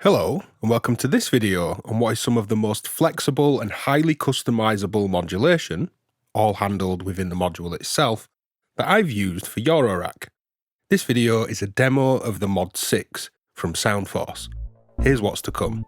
Hello, and welcome to this video on what is some of the most flexible and highly customizable modulation, all handled within the module itself, that I've used for Eurorack. This video is a demo of the Mod 6 from SoundForce. Here's what's to come.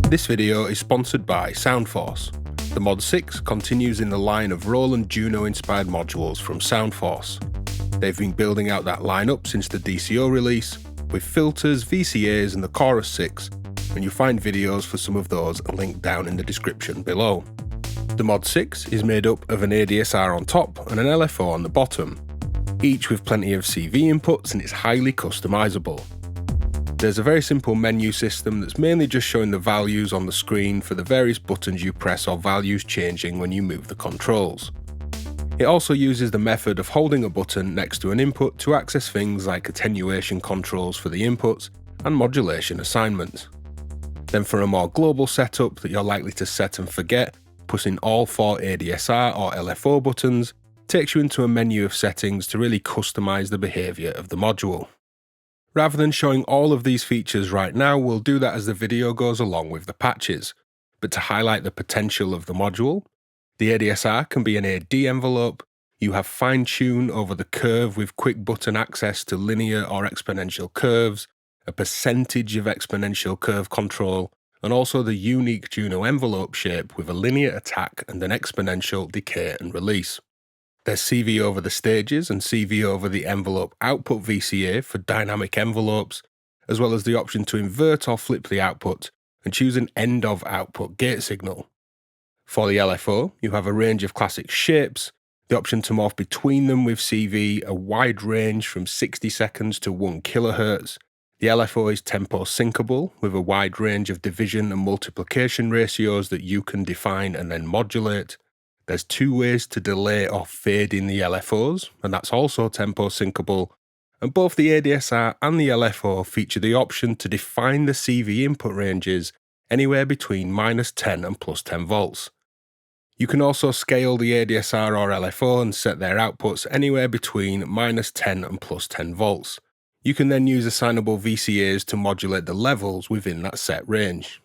This video is sponsored by SoundForce. The Mod 6 continues in the line of Roland JUNO inspired modules from SoundForce. They've been building out that lineup since the DCO release, with filters, VCAs and the Chorus 6, and you'll find videos for some of those linked down in the description below. The Mod 6 is made up of an ADSR on top and an LFO on the bottom, each with plenty of CV inputs, and it's highly customizable. There's a very simple menu system that's mainly just showing the values on the screen for the various buttons you press or values changing when you move the controls. It also uses the method of holding a button next to an input to access things like attenuation controls for the inputs and modulation assignments. Then for a more global setup that you're likely to set and forget, pushing all 4 ADSR or LFO buttons takes you into a menu of settings to really customize the behavior of the module. Rather than showing all of these features right now, we'll do that as the video goes along with the patches. But to highlight the potential of the module, the ADSR can be an AD envelope, you have fine-tune over the curve with quick button access to linear or exponential curves, a percentage of exponential curve control, and also the unique JUNO envelope shape with a linear attack and an exponential decay and release. There's CV over the stages and CV over the envelope output VCA for dynamic envelopes, as well as the option to invert or flip the output and choose an end of output gate signal. For the LFO, you have a range of classic shapes, the option to morph between them with CV, a wide range from 60 seconds to 1 kHz. The LFO is tempo syncable with a wide range of division and multiplication ratios that you can define and then modulate. There's 2 ways to delay or fade in the LFOs, and that's also tempo syncable, and both the ADSR and the LFO feature the option to define the CV input ranges anywhere between -10 and +10 volts. You can also scale the ADSR or LFO and set their outputs anywhere between -10 and +10 volts. You can then use assignable VCAs to modulate the levels within that set range.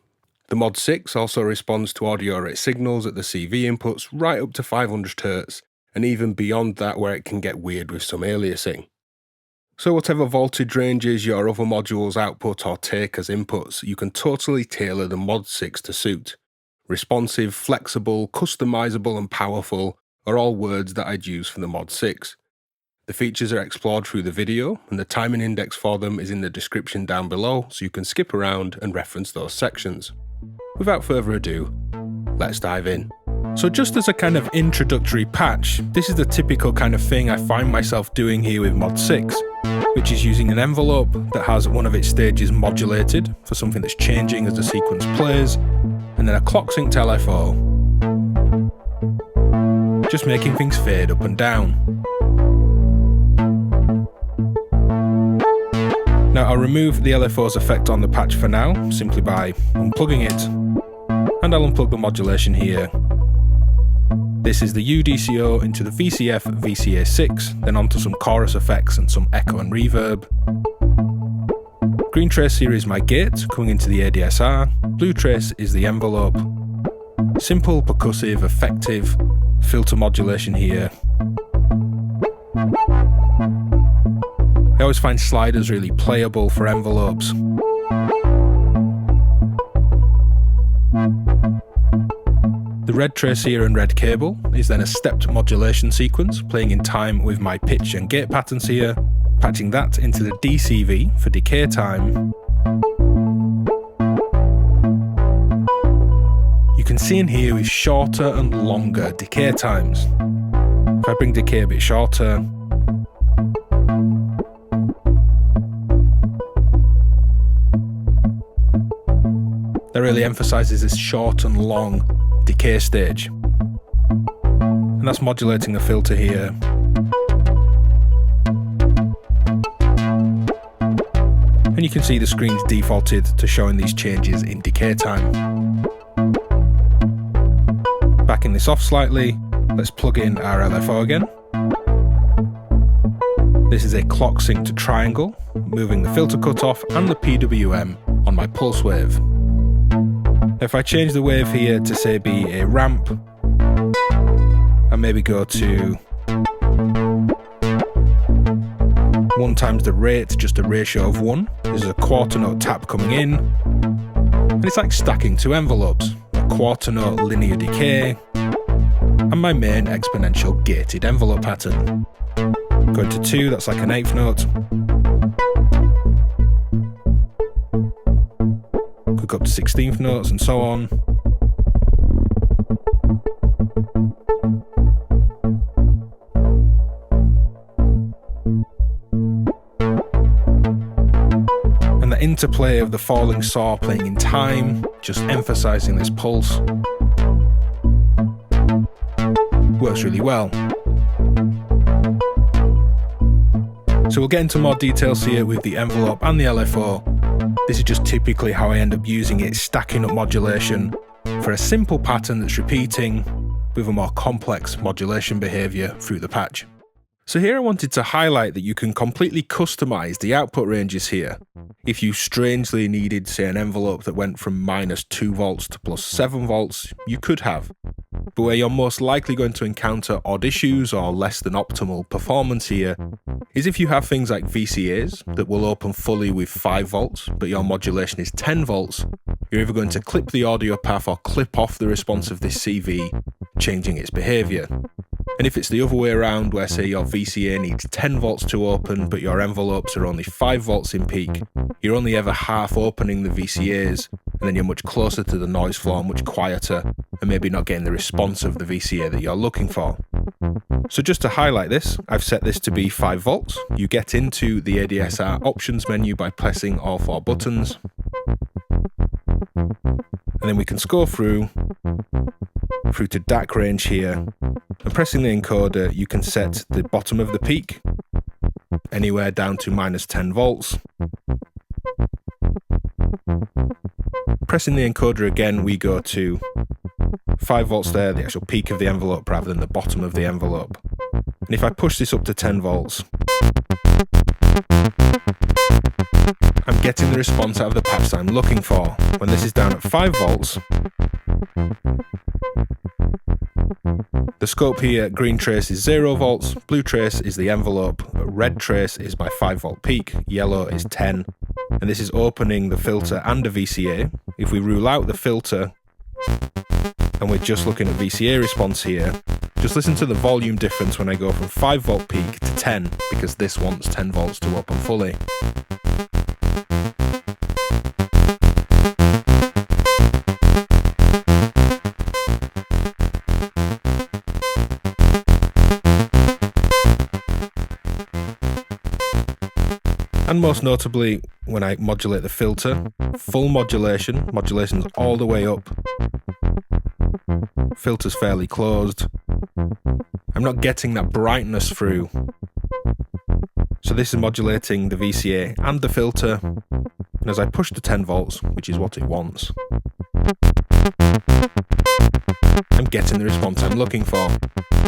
The Mod 6 also responds to audio rate signals at the CV inputs right up to 500 Hz, and even beyond that where it can get weird with some aliasing. So whatever voltage ranges your other modules output or take as inputs, you can totally tailor the Mod 6 to suit. Responsive, flexible, customizable and powerful are all words that I'd use for the Mod 6. The features are explored through the video, and the timing index for them is in the description down below, so you can skip around and reference those sections. Without further ado, let's dive in. So just as a kind of introductory patch, this is the typical kind of thing I find myself doing here with Mod 6, which is using an envelope that has one of its stages modulated for something that's changing as the sequence plays, and then a clock synced LFO, just making things fade up and down. Now I'll remove the LFO's effect on the patch for now, simply by unplugging it, and I'll unplug the modulation here. This is the UDCO into the VCF VCA6, then onto some chorus effects and some echo and reverb. Green trace here is my gate coming into the ADSR, blue trace is the envelope. Simple, percussive, effective filter modulation here. I always find sliders really playable for envelopes. The red trace here and red cable is then a stepped modulation sequence playing in time with my pitch and gate patterns here, patching that into the DCV for decay time. You can see in here with shorter and longer decay times. If I bring decay a bit shorter, that really emphasises this short and long decay stage. And that's modulating the filter here. And you can see the screen's defaulted to showing these changes in decay time. Backing this off slightly, let's plug in our LFO again. This is a clock synced triangle, moving the filter cutoff and the PWM on my pulse wave. If I change the wave here to say be a ramp, and maybe go to 1 times the rate, just a ratio of 1, there's a quarter note tap coming in, and it's like stacking 2 envelopes, a quarter note linear decay, and my main exponential gated envelope pattern. Going to 2, that's like an 8th note. Could go up to 16th notes and so on. And the interplay of the falling saw playing in time, just emphasising this pulse, works really well. So we'll get into more details here with the envelope and the LFO. This is just typically how I end up using it, stacking up modulation for a simple pattern that's repeating with a more complex modulation behaviour through the patch. So here I wanted to highlight that you can completely customise the output ranges here. If you strangely needed, say, an envelope that went from -2 volts to +7 volts, you could have. But where you're most likely going to encounter odd issues or less than optimal performance here is if you have things like VCAs that will open fully with 5 volts, but your modulation is 10 volts, you're either going to clip the audio path or clip off the response of this CV, changing its behaviour. And if it's the other way around, where say your VCA needs 10 volts to open, but your envelopes are only 5 volts in peak, you're only ever half opening the VCAs, and then you're much closer to the noise floor, much quieter, and maybe not getting the response of the VCA that you're looking for. So just to highlight this, I've set this to be 5 volts. You get into the ADSR options menu by pressing all 4 buttons. And then we can scroll through to DAC range here, and pressing the encoder you can set the bottom of the peak anywhere down to -10 volts. Pressing the encoder again, we go to 5 volts there, the actual peak of the envelope rather than the bottom of the envelope. And if I push this up to 10 volts, I'm getting the response out of the patch that I'm looking for. When this is down at 5 volts, the scope here, green trace is 0 volts, blue trace is the envelope, red trace is my 5 volt peak, yellow is 10, and this is opening the filter and a VCA. If we rule out the filter, and we're just looking at VCA response here, just listen to the volume difference when I go from 5 volt peak to 10, because this wants 10 volts to open fully. And most notably, when I modulate the filter, full modulation, modulation's all the way up, filter's fairly closed, I'm not getting that brightness through. So this is modulating the VCA and the filter, and as I push to 10 volts, which is what it wants, I'm getting the response I'm looking for.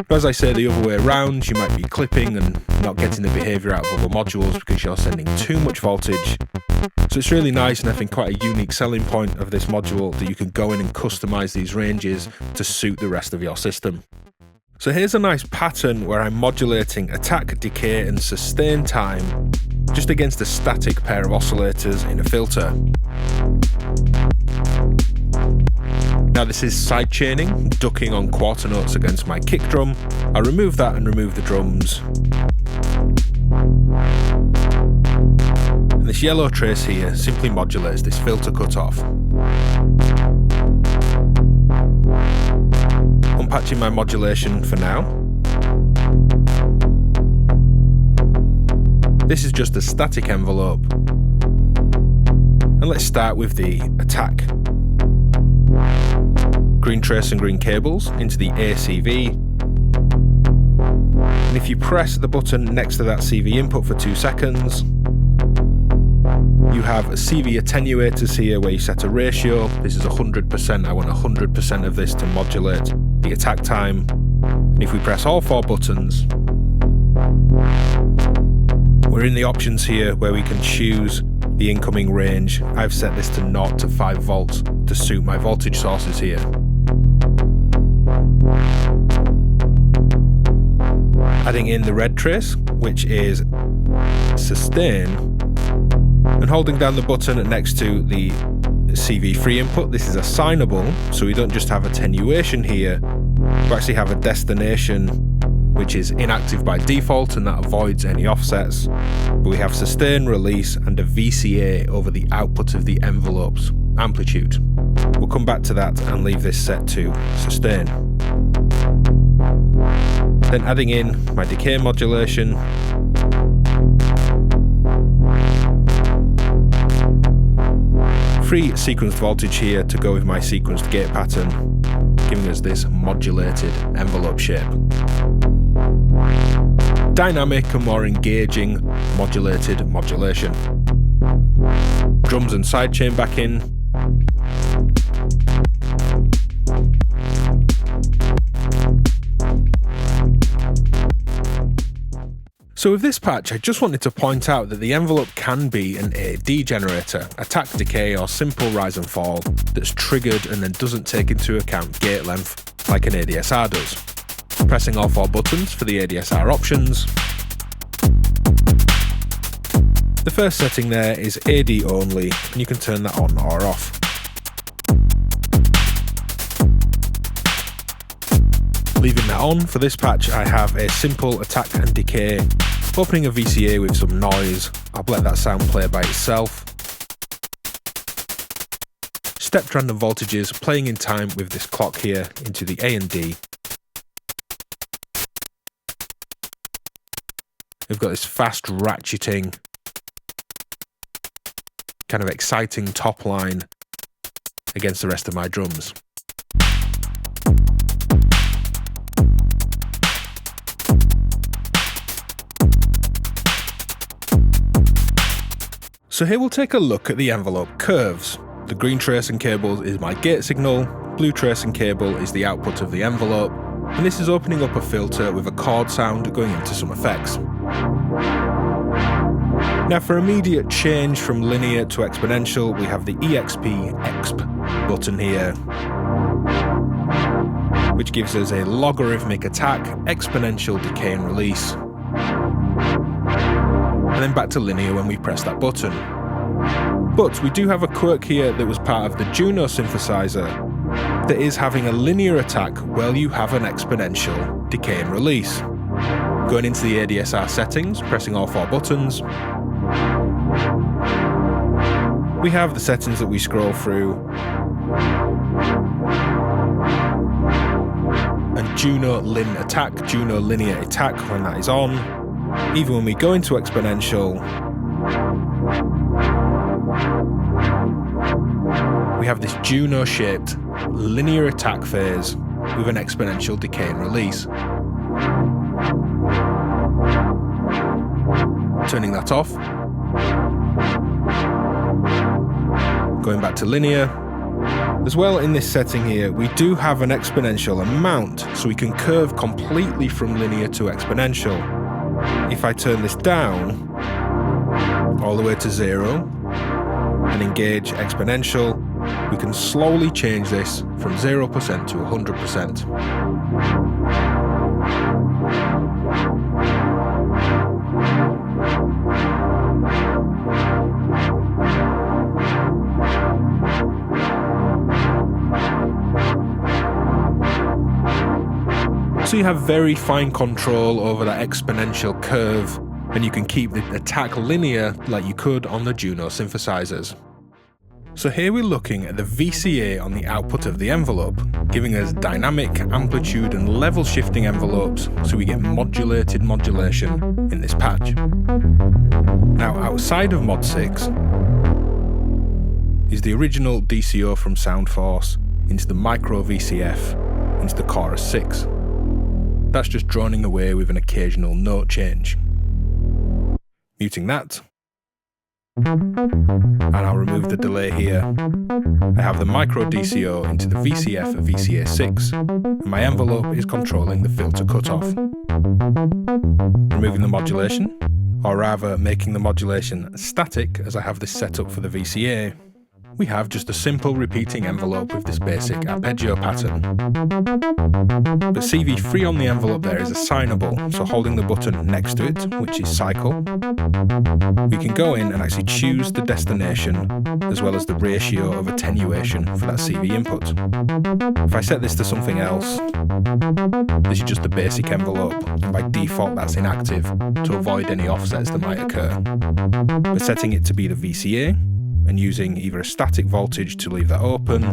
But as I say, the other way around, you might be clipping and not getting the behaviour out of other modules because you're sending too much voltage. So it's really nice, and I think quite a unique selling point of this module, that you can go in and customise these ranges to suit the rest of your system. So here's a nice pattern where I'm modulating attack, decay and sustain time just against a static pair of oscillators in a filter. Now this is sidechaining, ducking on quarter notes against my kick drum. I'll remove that and remove the drums. And this yellow trace here simply modulates this filter cutoff. Unpatching my modulation for now. This is just a static envelope. And let's start with the attack. Green trace and green cables into the ACV. And if you press the button next to that CV input for 2 seconds, you have a CV attenuators here where you set a ratio. This is 100%. I want 100% of this to modulate the attack time. And if we press all 4 buttons, we're in the options here where we can choose the incoming range. I've set this to 0 to 5 volts to suit my voltage sources here. Adding in the red trace, which is sustain, and holding down the button next to the CV3 input. This is assignable, so we don't just have attenuation here, we actually have a destination which is inactive by default, and that avoids any offsets. But we have sustain, release, and a VCA over the output of the envelope's amplitude. We'll come back to that and leave this set to sustain. Then adding in my decay modulation. Free sequenced voltage here to go with my sequenced gate pattern, giving us this modulated envelope shape. Dynamic and more engaging modulated modulation. Drums and sidechain back in. So with this patch, I just wanted to point out that the envelope can be an AD generator, attack, decay or simple rise and fall that's triggered and then doesn't take into account gate length like an ADSR does. Pressing all 4 buttons for the ADSR options. The first setting there is AD only, and you can turn that on or off. Leaving that on, for this patch I have a simple attack and decay, opening a VCA with some noise. I'll let that sound play by itself. Stepped random voltages playing in time with this clock here into the A and D. We've got this fast ratcheting, kind of exciting top line against the rest of my drums. So here we'll take a look at the envelope curves. The green trace and cables is my gate signal, blue trace and cable is the output of the envelope, and this is opening up a filter with a chord sound going into some effects. Now for immediate change from linear to exponential, we have the exp button here, which gives us a logarithmic attack, exponential decay and release. And then back to linear when we press that button. But we do have a quirk here that was part of the JUNO synthesizer that is having a linear attack while you have an exponential decay and release. Going into the ADSR settings, pressing all 4 buttons. We have the settings that we scroll through. And JUNO lin attack, JUNO linear attack when that is on. Even when we go into exponential, have this JUNO shaped linear attack phase with an exponential decay and release. Turning that off. Going back to linear. As well, in this setting here, we do have an exponential amount, so we can curve completely from linear to exponential. If I turn this down all the way to 0 and engage exponential, we can slowly change this from 0% to 100%. So you have very fine control over that exponential curve, and you can keep the attack linear like you could on the JUNO synthesizers. So here we're looking at the VCA on the output of the envelope, giving us dynamic, amplitude and level shifting envelopes, so we get modulated modulation in this patch. Now outside of Mod 6 is the original DCO from SoundForce into the micro VCF into the chorus 6. That's just droning away with an occasional note change. Muting that. And I'll remove the delay here. I have the micro DCO into the VCF of VCA 6, and my envelope is controlling the filter cutoff. Removing the modulation, or rather making the modulation static as I have this set up for the VCA, we have just a simple repeating envelope with this basic arpeggio pattern. But CV3 on the envelope there is assignable, so holding the button next to it, which is cycle, we can go in and actually choose the destination as well as the ratio of attenuation for that CV input. If I set this to something else, this is just the basic envelope, and by default that's inactive to avoid any offsets that might occur. But setting it to be the VCA, and using either a static voltage to leave that open,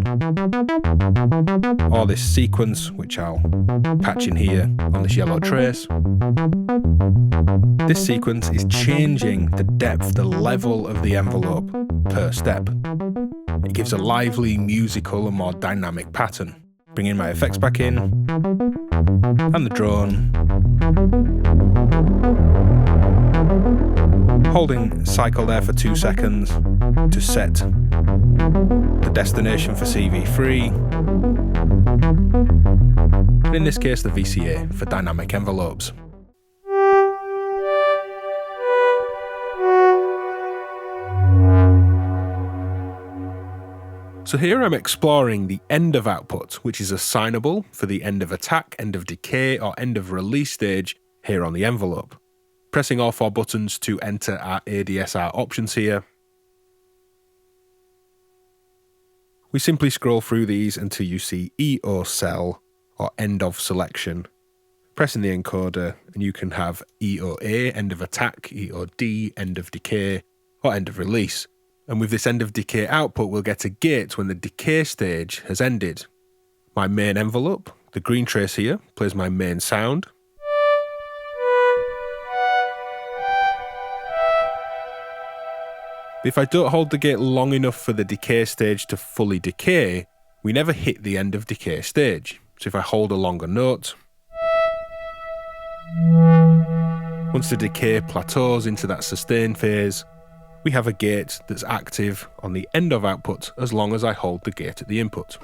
or this sequence, which I'll patch in here on this yellow trace. This sequence is changing the depth, the level of the envelope per step. It gives a lively, musical and more dynamic pattern. Bringing my effects back in, and the drone. Holding cycle there for 2 seconds to set the destination for CV3, and in this case the VCA for dynamic envelopes. So here I'm exploring the end of output, which is assignable for the end of attack, end of decay or end of release stage here on the envelope. Pressing all 4 buttons to enter our ADSR options here. We simply scroll through these until you see EO cell or end of selection. Pressing the encoder and you can have EOA, end of attack, EOD, end of decay, or end of release. And with this end of decay output, we'll get a gate when the decay stage has ended. My main envelope, the green trace here, plays my main sound. But if I don't hold the gate long enough for the decay stage to fully decay, we never hit the end of decay stage. So if I hold a longer note, once the decay plateaus into that sustain phase, we have a gate that's active on the end of output as long as I hold the gate at the input.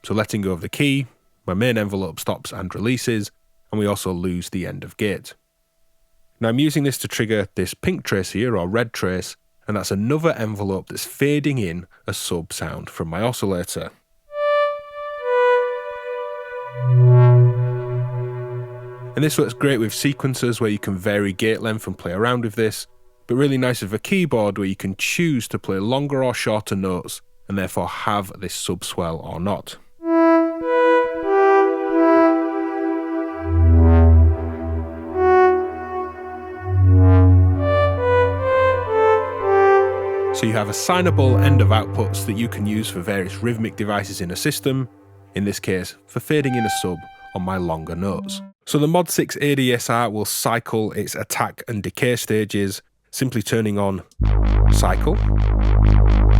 So letting go of the key, my main envelope stops and releases, and we also lose the end of gate. Now I'm using this to trigger this pink trace here, or red trace, and that's another envelope that's fading in a sub sound from my oscillator. And this works great with sequencers where you can vary gate length and play around with this, but really nice with a keyboard where you can choose to play longer or shorter notes and therefore have this sub-swell or not. So you have assignable end of outputs that you can use for various rhythmic devices in a system, in this case for fading in a sub on my longer notes. So the Mod 6 ADSR will cycle its attack and decay stages, simply turning on cycle,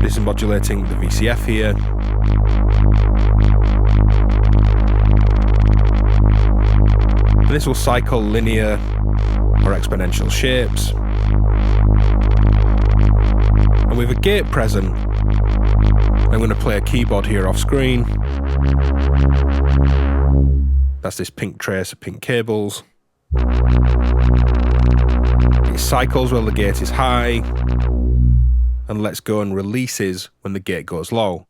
This is modulating the VCF here. And this will cycle linear or exponential shapes. And with a gate present, I'm going to play a keyboard here off screen. That's this pink trace of pink cables. It cycles while the gate is high and lets go and releases when the gate goes low.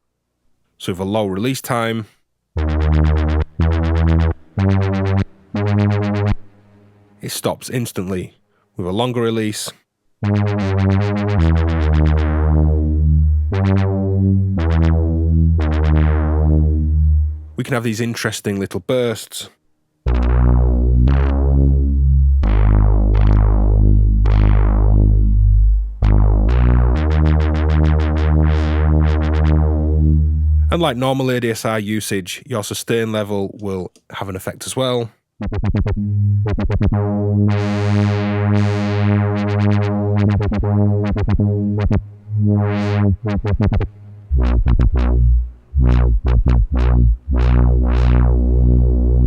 So with a low release time, it stops instantly. With a longer release, we can have these interesting little bursts. And like normal ADSR usage, your sustain level will have an effect as well.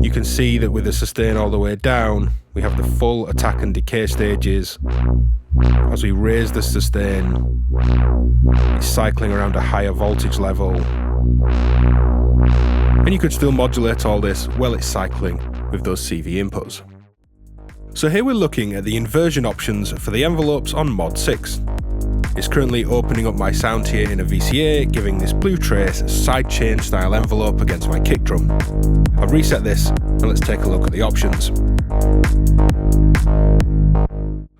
You can see that with the sustain all the way down, we have the full attack and decay stages. As we raise the sustain, it's cycling around a higher voltage level. And you could still modulate all this while it's cycling with those CV inputs. So here we're looking at the inversion options for the envelopes on Mod 6. It's currently opening up my sound here in a VCA, giving this blue trace sidechain style envelope against my kick drum. I've reset this, and let's take a look at the options.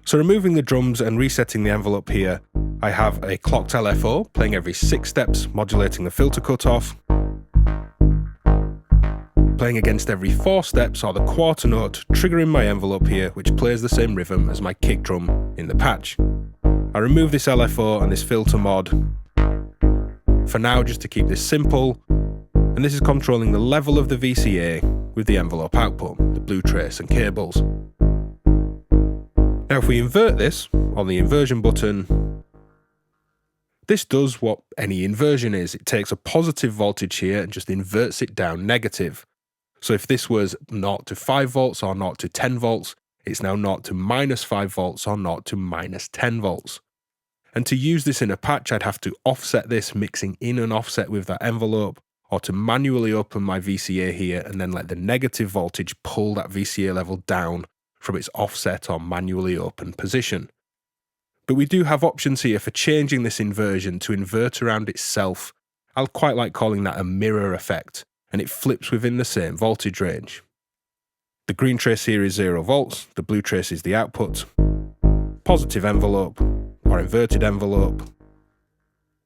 So removing the drums and resetting the envelope here, I have a clocked LFO playing every 6 steps, modulating the filter cutoff. Playing against every 4 steps or the quarter note, triggering my envelope here, which plays the same rhythm as my kick drum in the patch. I remove this LFO and this filter mod for now, just to keep this simple, and this is controlling the level of the VCA with the envelope output, the blue trace and cables. Now if we invert this on the inversion button, this does what any inversion is. It takes a positive voltage here and just inverts it down negative. So if this was 0 to 5 volts or 0 to 10 volts, it's now 0 to minus 5 volts or 0 to minus 10 volts. And to use this in a patch, I'd have to offset this, mixing in and offset with that envelope, or to manually open my VCA here and then let the negative voltage pull that VCA level down from its offset or manually open position. But we do have options here for changing this inversion to invert around itself. I'll quite like calling that a mirror effect, and it flips within the same voltage range. The green trace here is 0 volts, the blue trace is the output. Positive envelope, or inverted envelope.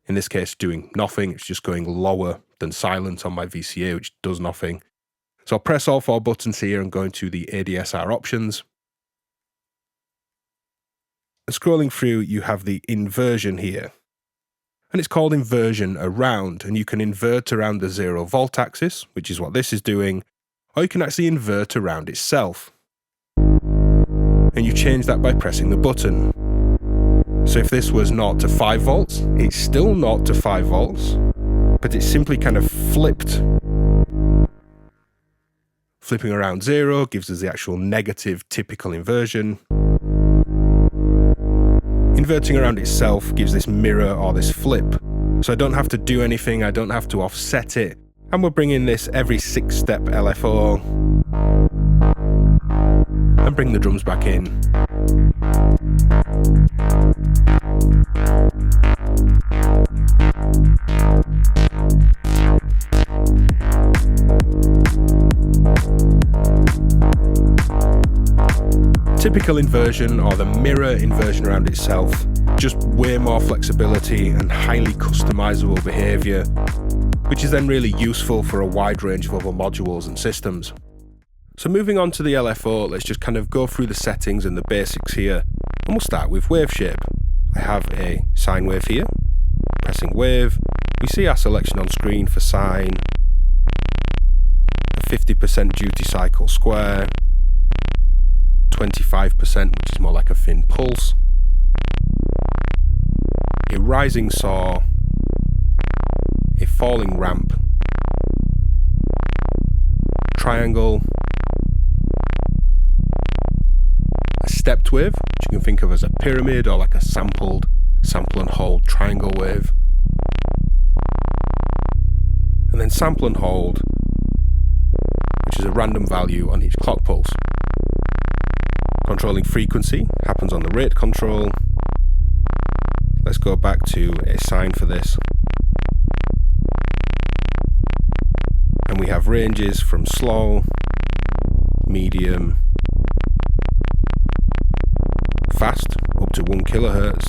In this case, doing nothing, it's just going lower than silent on my VCA, which does nothing. So I'll press all 4 buttons here and go into the ADSR options. And scrolling through, you have the inversion here. And it's called inversion around, and you can invert around the 0 volt axis, which is what this is doing, or you can actually invert around itself. And you change that by pressing the button. So if this was 0 to 5 volts, it's still 0 to 5 volts, but it's simply kind of flipped. Flipping around 0 gives us the actual negative typical inversion. Inverting around itself gives this mirror or this flip. So I don't have to do anything, I don't have to offset it. And we're bringing this every 6-step LFO. And bring the drums back in. Typical inversion, or the mirror inversion around itself, just way more flexibility and highly customizable behaviour, which is then really useful for a wide range of other modules and systems. So moving on to the LFO, let's just kind of go through the settings and the basics here, and we'll start with wave shape. I have a sine wave here, pressing wave, we see our selection on screen for sine, a 50% duty cycle square, 25%, which is more like a thin pulse, a rising saw, a falling ramp, triangle, a stepped wave, which you can think of as a pyramid or like a sample and hold triangle wave, and then sample and hold, which is a random value on each clock pulse. Controlling frequency happens on the rate control. Let's go back to a sine for this. And we have ranges from slow, medium, fast, up to 1 kilohertz.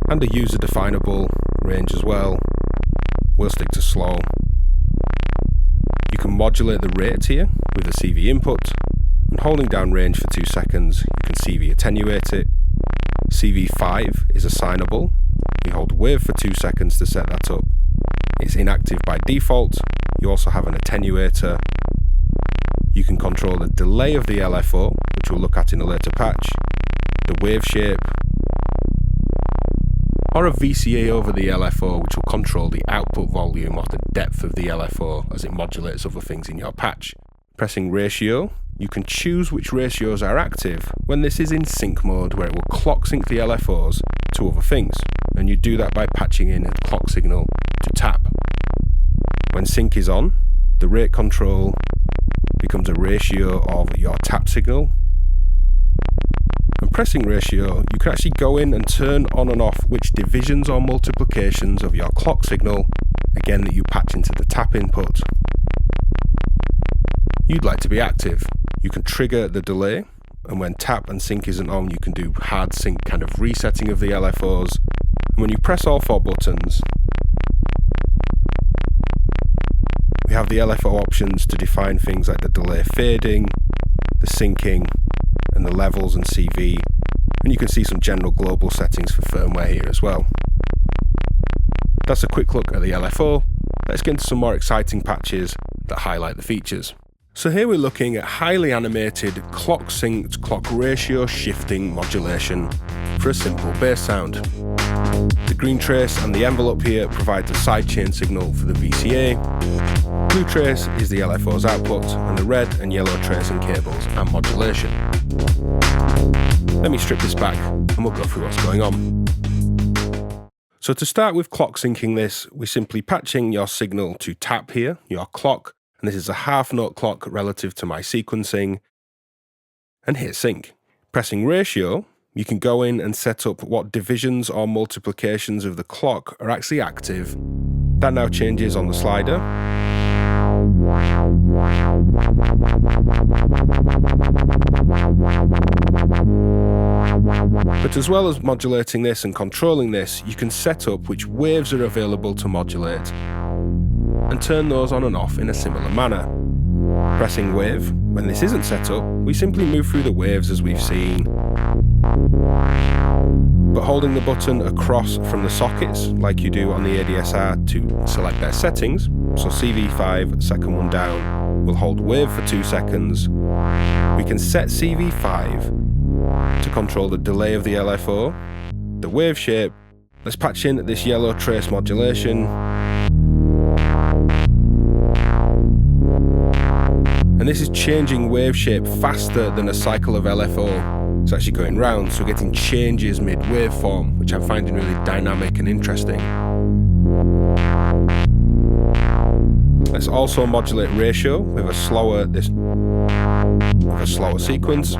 And a user definable range as well. We'll stick to slow. You can modulate the rate here with a CV input, and holding down range for 2 seconds, you can CV attenuate it. CV5 is assignable. You hold wave for 2 seconds to set that up. It's inactive by default. You also have an attenuator. You can control the delay of the LFO, which we'll look at in a later patch, the wave shape, or a VCA over the LFO, which will control the output volume or the depth of the LFO as it modulates other things in your patch. Pressing ratio, you can choose which ratios are active when this is in sync mode, where it will clock sync the LFOs to other things, and you do that by patching in a clock signal to tap. When sync is on, the rate control becomes a ratio of your tap signal. And pressing ratio, you can actually go in and turn on and off which divisions or multiplications of your clock signal, again that you patch into the tap input, you'd like to be active. You can trigger the delay, and when tap and sync isn't on, you can do hard sync kind of resetting of the LFOs. And when you press all 4 buttons, we have the LFO options to define things like the delay fading, the syncing, and the levels and CV, and you can see some general global settings for firmware here as well. That's a quick look at the LFO. Let's get into some more exciting patches that highlight the features. So here we're looking at highly animated clock synced clock ratio shifting modulation for a simple bass sound. The green trace and the envelope here provides a sidechain signal for the VCA. Blue trace is the LFO's output, and the red and yellow tracing cables are modulation. Let me strip this back and we'll go through what's going on. So to start with clock syncing this, we're simply patching your signal to tap here, your clock, and this is a half note clock relative to my sequencing, and hit sync. Pressing ratio, you can go in and set up what divisions or multiplications of the clock are actually active. That now changes on the slider. But as well as modulating this and controlling this, you can set up which waves are available to modulate and turn those on and off in a similar manner. Pressing wave, when this isn't set up, we simply move through the waves as we've seen. But holding the button across from the sockets, like you do on the ADSR to select their settings, so CV5, second one down, will hold wave for 2 seconds. We can set CV5 to control the delay of the LFO, the wave shape. Let's patch in this yellow trace modulation. And this is changing wave shape faster than a cycle of LFO. It's actually going round, so we're getting changes mid-waveform, which I'm finding really dynamic and interesting. Let's also modulate ratio with a slower sequence.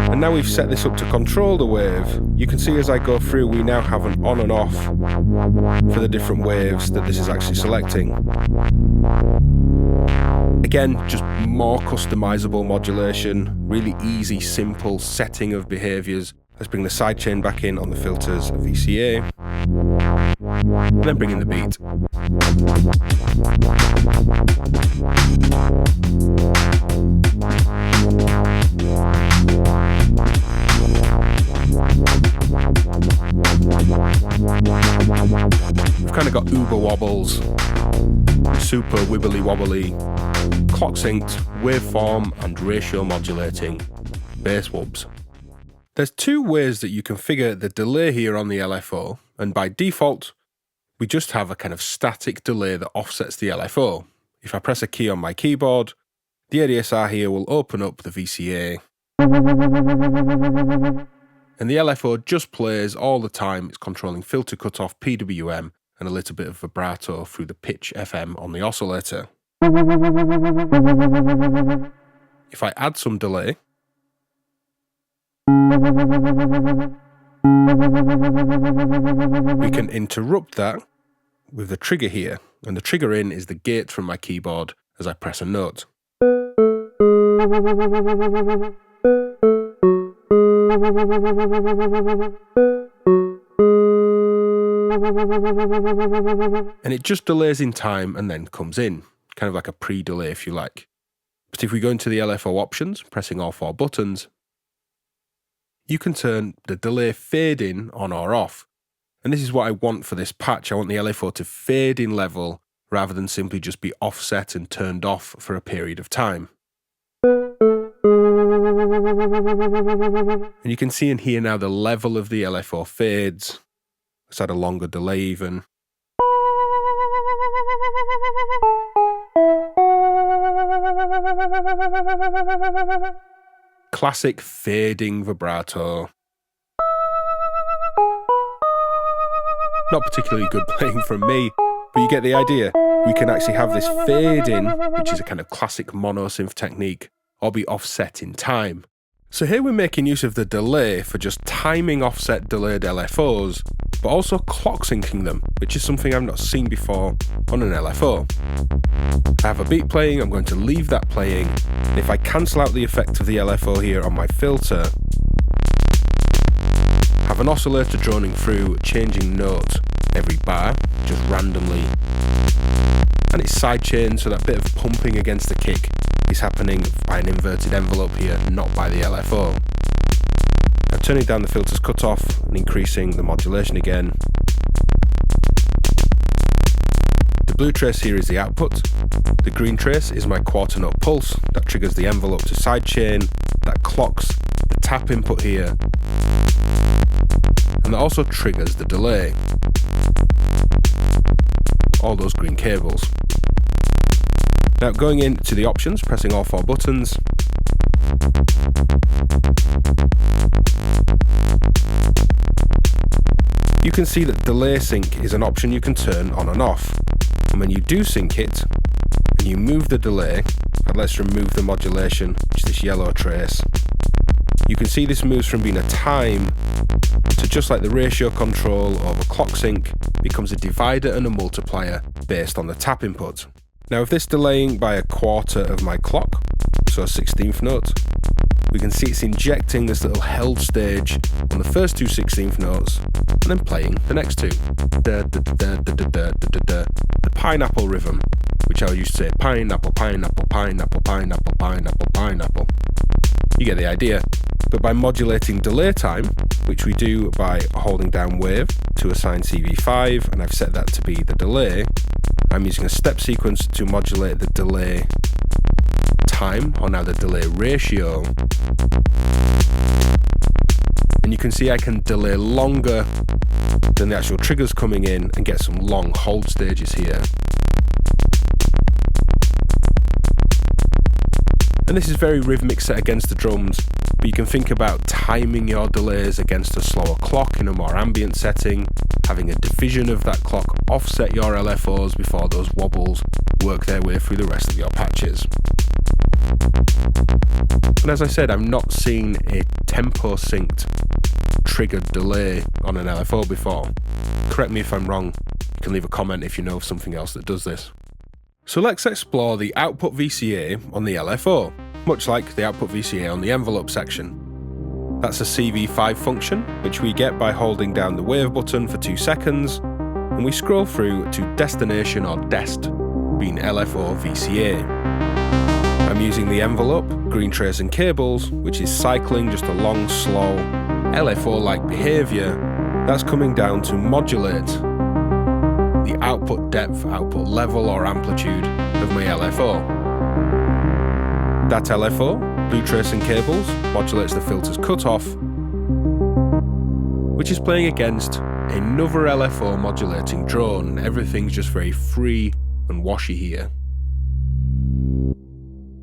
And now we've set this up to control the wave. You can see as I go through, we now have an on and off for the different waves that this is actually selecting. Again, just more customizable modulation, really easy, simple setting of behaviours. Let's bring the sidechain back in on the filters VCA, and then bring in the beat. We've kind of got uber wobbles, super wibbly wobbly, clock synced, waveform and ratio modulating bass wobs. There's two ways that you configure the delay here on the LFO, and by default, we just have a kind of static delay that offsets the LFO. If I press a key on my keyboard, the ADSR here will open up the VCA, and the LFO just plays all the time. It's controlling filter cutoff, PWM, and a little bit of vibrato through the pitch FM on the oscillator. If I add some delay, we can interrupt that with the trigger here, and the trigger in is the gate from my keyboard as I press a note. And it just delays in time and then comes in, kind of like a pre-delay if you like. But if we go into the LFO options, pressing all four buttons, you can turn the delay fade in on or off. And this is what I want for this patch. I want the LFO to fade in level rather than simply just be offset and turned off for a period of time. And you can see in here now the level of the LFO fades. Let's add a longer delay even. Classic fading vibrato. Not particularly good playing from me, but you get the idea. We can actually have this fade in, which is a kind of classic monosynth technique, or be offset in time. So here we're making use of the delay for just timing offset delayed LFOs, but also clock syncing them, which is something I've not seen before on an LFO. I have a beat playing, I'm going to leave that playing, and if I cancel out the effect of the LFO here on my filter, have an oscillator droning through, changing note every bar, just randomly, and it's sidechained, so that bit of pumping against the kick is happening by an inverted envelope here, not by the LFO. Now turning down the filter's cutoff and increasing the modulation again. The blue trace here is the output. The green trace is my quarter note pulse that triggers the envelope to sidechain, that clocks the tap input here, and that also triggers the delay. All those green cables. Now going into the options, pressing all four buttons, you can see that delay sync is an option you can turn on and off. And when you do sync it, and you move the delay, and let's remove the modulation, which is this yellow trace, you can see this moves from being a time to, just like the ratio control over clock sync, becomes a divider and a multiplier based on the tap input. Now with this delaying by a quarter of my clock, so a 16th note, we can see it's injecting this little held stage on the first two 16th notes and then playing the next two. The pineapple rhythm, which I used to say pineapple, pineapple, pineapple, pineapple, pineapple, pineapple. You get the idea. But by modulating delay time, which we do by holding down wave to assign CV5, and I've set that to be the delay, I'm using a step sequence to modulate the delay time, or now the delay ratio. And you can see I can delay longer than the actual triggers coming in and get some long hold stages here. And this is very rhythmic set against the drums, but you can think about timing your delays against a slower clock in a more ambient setting, having a division of that clock offset your LFOs before those wobbles work their way through the rest of your patches. And as I said, I've not seen a tempo synced triggered delay on an LFO before. Correct me if I'm wrong, you can leave a comment if you know of something else that does this. So let's explore the output VCA on the LFO, much like the output VCA on the envelope section. That's a CV5 function, which we get by holding down the wave button for 2 seconds, and we scroll through to destination or dest, being LFO VCA. I'm using the envelope, green trace and cables, which is cycling just a long, slow, LFO-like behaviour that's coming down to modulate the output depth, output level or amplitude of my LFO. That LFO, blue trace and cables, modulates the filter's cutoff, which is playing against another LFO modulating drone. Everything's just very free and washy here.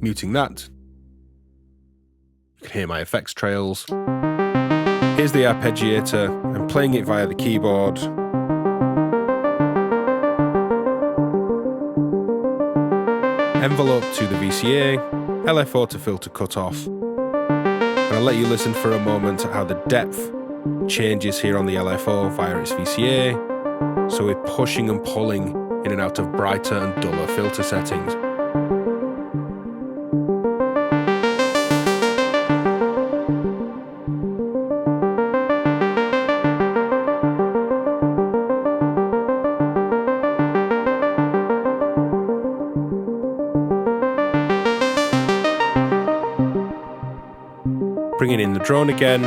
Muting that. You can hear my effects trails. Here's the arpeggiator. I'm playing it via the keyboard. Envelope to the VCA, LFO to filter cutoff. And I'll let you listen for a moment at how the depth changes here on the LFO via its VCA. So we're pushing and pulling in and out of brighter and duller filter settings. Bringing in the drone again.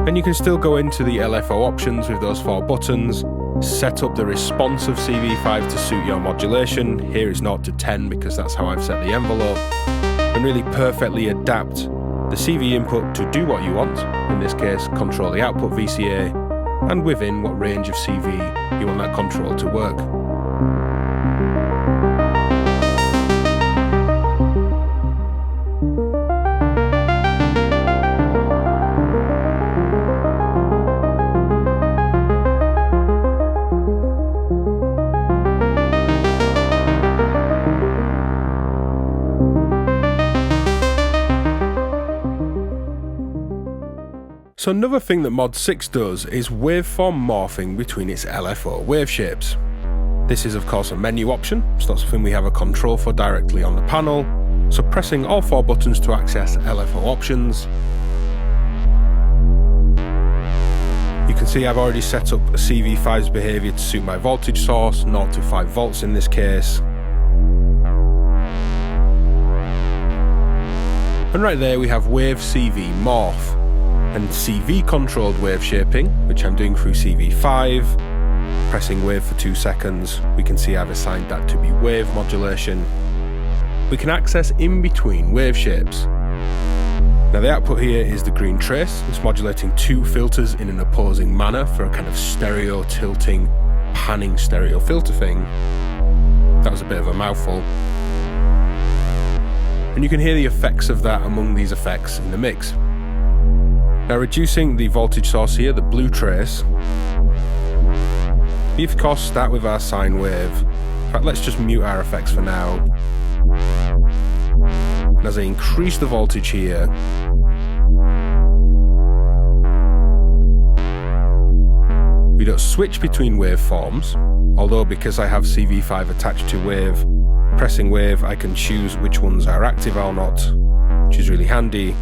And you can still go into the LFO options with those 4 buttons, set up the response of CV5 to suit your modulation. Here it's 0 to 10 because that's how I've set the envelope, and really perfectly adapt the CV input to do what you want, in this case control the output VCA, and within what range of CV you want that control to work. So another thing that Mod 6 does is waveform morphing between its LFO wave shapes. This is of course a menu option, it's not something we have a control for directly on the panel, so pressing all 4 buttons to access LFO options. You can see I've already set up a CV5's behaviour to suit my voltage source, 0 to 5 volts in this case. And right there we have Wave CV Morph. And CV controlled wave shaping, which I'm doing through CV5. Pressing wave for 2 seconds, we can see I've assigned that to be wave modulation. We can access in between wave shapes. Now the output here is the green trace. It's modulating 2 filters in an opposing manner for a kind of stereo tilting, panning stereo filter thing. That was a bit of a mouthful. And you can hear the effects of that among these effects in the mix. Now reducing the voltage source here, the blue trace, we of course start with our sine wave. In fact, let's just mute our effects for now. And as I increase the voltage here, we don't switch between waveforms, although because I have CV5 attached to wave, pressing wave I can choose which ones are active or not, which is really handy.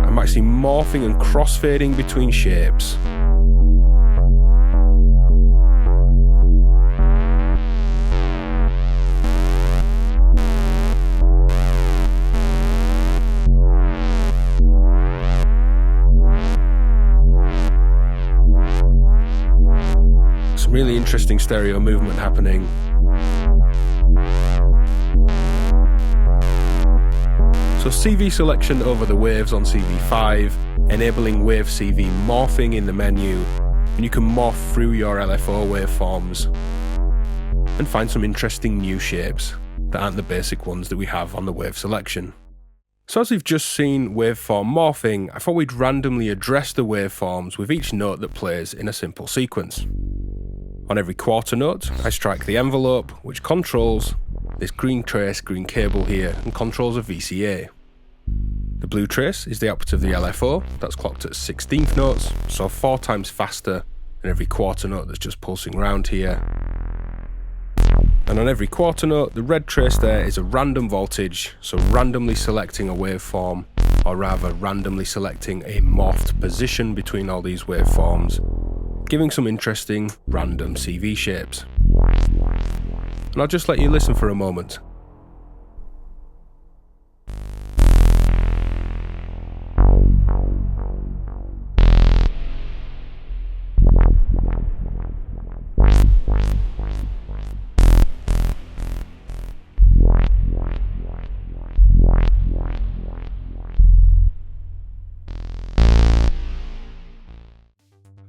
I'm actually morphing and crossfading between shapes. Some really interesting stereo movement happening. So CV selection over the waves on CV5, enabling wave CV morphing in the menu, and you can morph through your LFO waveforms and find some interesting new shapes that aren't the basic ones that we have on the wave selection. So as we've just seen waveform morphing, I thought we'd randomly address the waveforms with each note that plays in a simple sequence. On every quarter note, I strike the envelope, which controls this green trace, green cable here, and controls a VCA. The blue trace is the output of the LFO, that's clocked at 16th notes, so 4 times faster than every quarter note that's just pulsing around here. And on every quarter note, the red trace there is a random voltage, so randomly selecting a waveform, or rather randomly selecting a morphed position between all these waveforms, giving some interesting random CV shapes. And I'll just let you listen for a moment.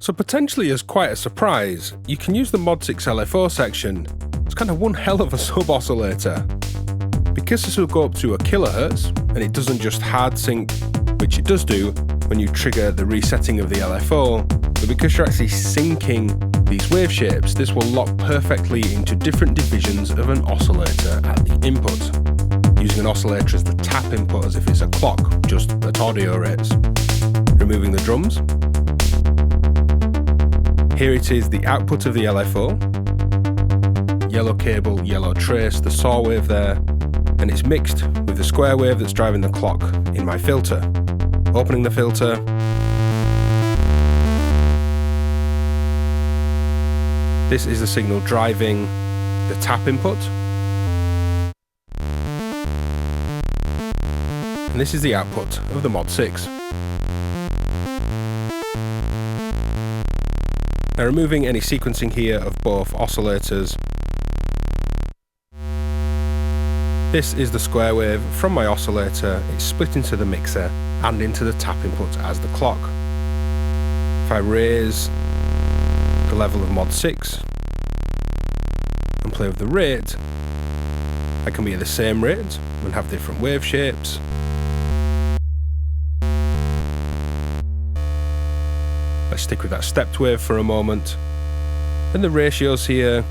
So potentially as quite a surprise, you can use the Mod6 LFO section as kind of one hell of a sub-oscillator. Because this will go up to a kilohertz, and it doesn't just hard sync, which it does do when you trigger the resetting of the LFO, but because you're actually syncing these wave shapes, this will lock perfectly into different divisions of an oscillator at the input, using an oscillator as the tap input as if it's a clock, just at audio rates. Removing the drums. Here it is, the output of the LFO. Yellow cable, yellow trace, the saw wave there, and it's mixed with the square wave that's driving the clock in my filter. Opening the filter. This is the signal driving the tap input. And this is the output of the Mod6. Now removing any sequencing here of both oscillators. This is the square wave from my oscillator. It's split into the mixer and into the tap input as the clock. If I raise the level of Mod6 and play with the rate, I can be at the same rate and have different wave shapes. Let's stick with that stepped wave for a moment. And the ratios here.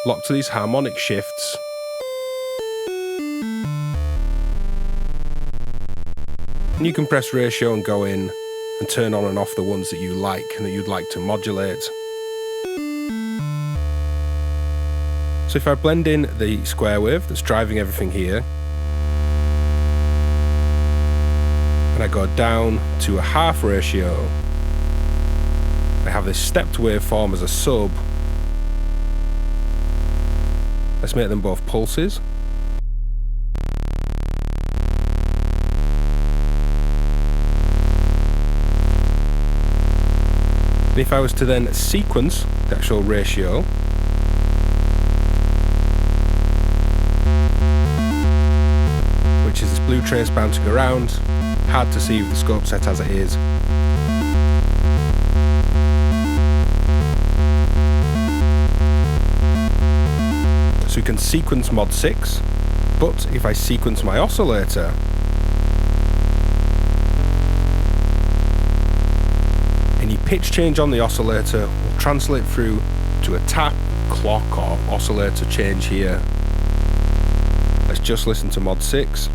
Lock to these harmonic shifts. And you can press ratio and go in and turn on and off the ones that you like and that you'd like to modulate. So if I blend in the square wave that's driving everything here, and I go down to a half ratio, I have this stepped waveform as a sub. Let's make them both pulses. And if I was to then sequence the actual ratio, which is this blue trace bouncing around, hard to see with the scope set as it is. So you can sequence Mod6, but if I sequence my oscillator, any pitch change on the oscillator will translate through to a tap, clock or oscillator change here. Let's just listen to Mod6.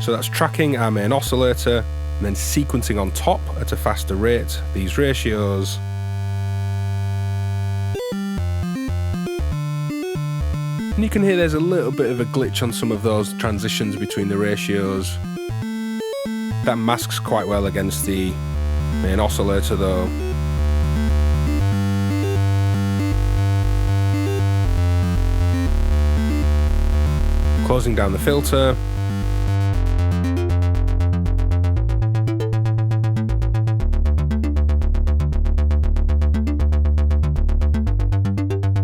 So that's tracking our main oscillator and then sequencing on top at a faster rate these ratios. And you can hear there's a little bit of a glitch on some of those transitions between the ratios. That masks quite well against the main oscillator though. Closing down the filter.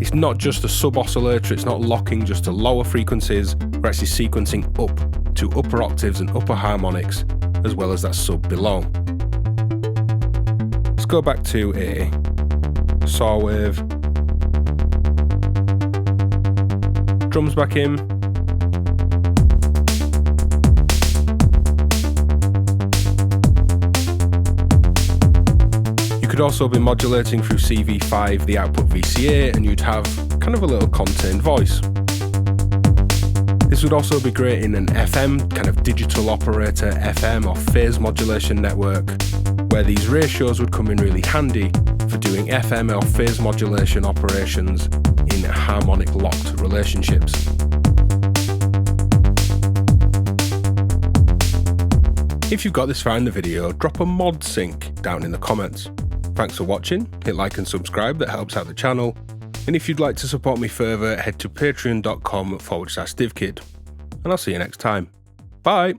It's not just a sub-oscillator, it's not locking just to lower frequencies, we're actually sequencing up to upper octaves and upper harmonics, as well as that sub below. Let's go back to a saw wave. Drums back in. You could also be modulating through CV5, the output VCA, and you'd have kind of a little contained voice. This would also be great in an FM, kind of digital operator FM or phase modulation network, where these ratios would come in really handy for doing FM or phase modulation operations in harmonic locked relationships. If you've got this far in the video, drop a mod sync down in the comments. Thanks for watching, hit like and subscribe, that helps out the channel. And if you'd like to support me further, head to patreon.com/DivKid. And I'll see you next time. Bye!